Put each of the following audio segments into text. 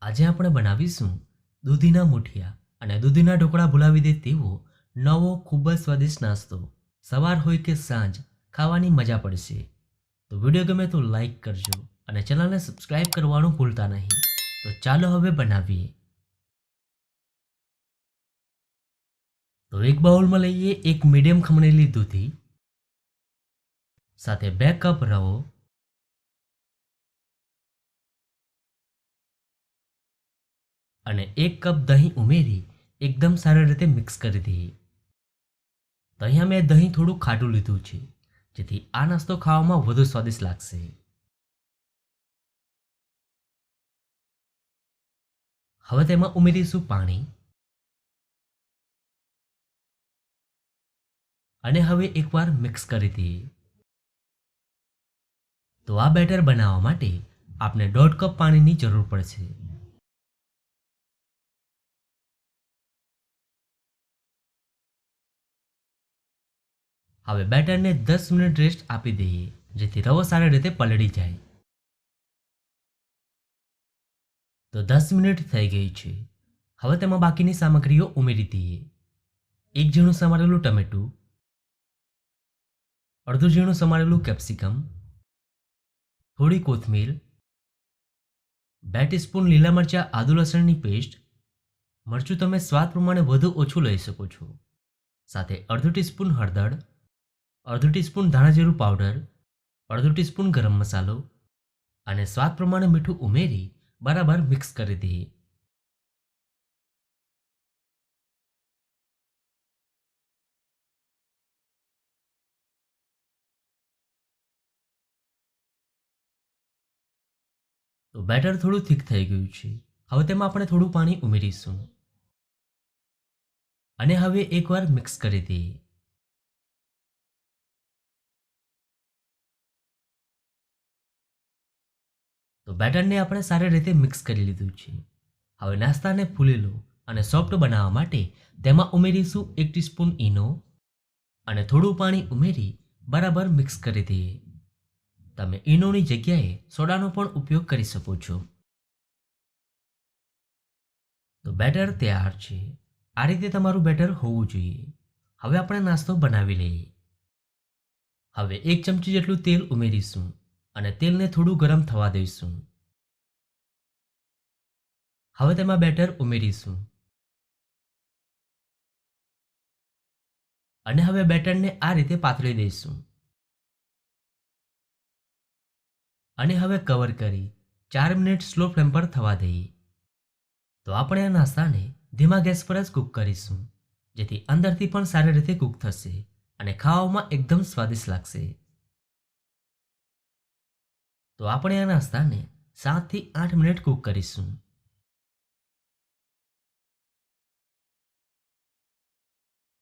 આજે આપણે બનાવીશું દૂધીના મુઠિયા અને દૂધીના ઢોકળા ભૂલાવી દે તેવો નવો ખૂબ જ સ્વાદિષ્ટ નાસ્તો. સવાર હોય કે સાંજ ખાવાની મજા પડશે. તો વિડીયો ગમે તો લાઈક કરજો અને ચેનલને સબસ્ક્રાઇબ કરવાનું ભૂલતા નહીં. તો ચાલો હવે બનાવીએ. તો એક બાઉલમાં લઈએ એક મીડિયમ ખમણેલી દૂધી, સાથે 2 કપ રવો, અને 1 કપ દહીં ઉમેરી એકદમ સારી રીતે મિક્સ કરી દઈએ. તો અહીંયા મેં દહીં થોડું ખાટું લીધું છે, જેથી આ નાસ્તો ખાવામાં વધુ સ્વાદિષ્ટ લાગશે. હવે તેમાં ઉમેરીશું પાણી, અને હવે એકવાર મિક્સ કરી દઈએ. તો આ બેટર બનાવવા માટે આપણે 1.5 કપ પાણીની જરૂર પડશે. હવે બેટરને 10 મિનિટ રેસ્ટ આપી દઈએ, જેથી રવો સારી રીતે પલળી જાય. તો 10 મિનિટ થઈ ગઈ છે. હવે તેમાં બાકીની સામગ્રીઓ ઉમેરી દઈએ. 1 ઝીણું સમારેલું ટમેટું, અડધું ઝીણું સમારેલું કેપ્સિકમ, થોડી કોથમીર, 2 ટીસ્પૂન લીલા મરચાં આદુ લસણની પેસ્ટ. મરચું તમે સ્વાદ પ્રમાણે વધુ ઓછું લઈ શકો છો. સાથે અડધું ટીસ્પૂન હળદર, અડધું ટીસ્પૂન ધાણા જીરું પાવડર, અડધું ટીસ્પૂન ગરમ મસાલો અને સ્વાદ પ્રમાણે મીઠું ઉમેરી બરાબર મિક્સ કરી દઈએ. તો બેટર થોડું થીક થઈ ગયું છે. હવે તેમાં આપણે થોડું પાણી ઉમેરીશું અને હવે એકવાર મિક્સ કરી દઈએ. તો બેટરને આપણે સારી રીતે મિક્સ કરી લીધું છે. હવે નાસ્તાને ફૂલેલો અને સોફ્ટ બનાવવા માટે તેમાં ઉમેરીશું 1 ટીસ્પૂન ઈનો અને થોડું પાણી ઉમેરી બરાબર મિક્સ કરી દઈએ. તમે ઈનોની જગ્યાએ સોડાનો પણ ઉપયોગ કરી શકો છો. તો બેટર તૈયાર છે. આ રીતે તમારું બેટર હોવું જોઈએ. હવે આપણે નાસ્તો બનાવી લઈએ. હવે 1 ચમચી જેટલું તેલ ઉમેરીશું અને તેલને થોડું ગરમ થવા દઈશું. હવે તેમાં બેટર ઉમેરીશું અને હવે બેટરને આ રીતે પાથરી દઈશું અને હવે કવર કરી 4 મિનિટ સ્લો ફ્લેમ પર થવા દઈએ. તો આપણે આ નાસ્તાને ધીમા ગેસ પર જ કૂક કરીશું, જેથી અંદરથી પણ સારી રીતે કૂક થશે અને ખાવામાં એકદમ સ્વાદિષ્ટ લાગશે. તો આપણે આ નાસ્તાને 7 થી 8 મિનિટ કૂક કરીશું.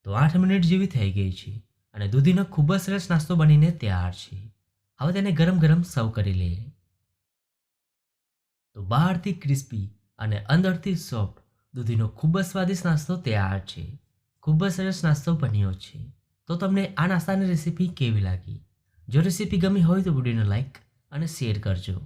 તો 8 મિનિટ જેવી થઈ ગઈ છે અને દૂધીનો ખૂબ જ સરસ નાસ્તો બનીને તૈયાર છે. હવે તેને ગરમ ગરમ સર્વ કરી લઈએ. તો બહારથી ક્રિસ્પી અને અંદરથી સોફ્ટ દૂધીનો ખૂબ જ સ્વાદિષ્ટ નાસ્તો તૈયાર છે. ખૂબ જ સરસ નાસ્તો બન્યો છે. તો તમને આ નાસ્તાની રેસીપી કેવી લાગી? જો રેસીપી ગમી હોય તો વિડીયોને લાઈક અને શેર કરજો.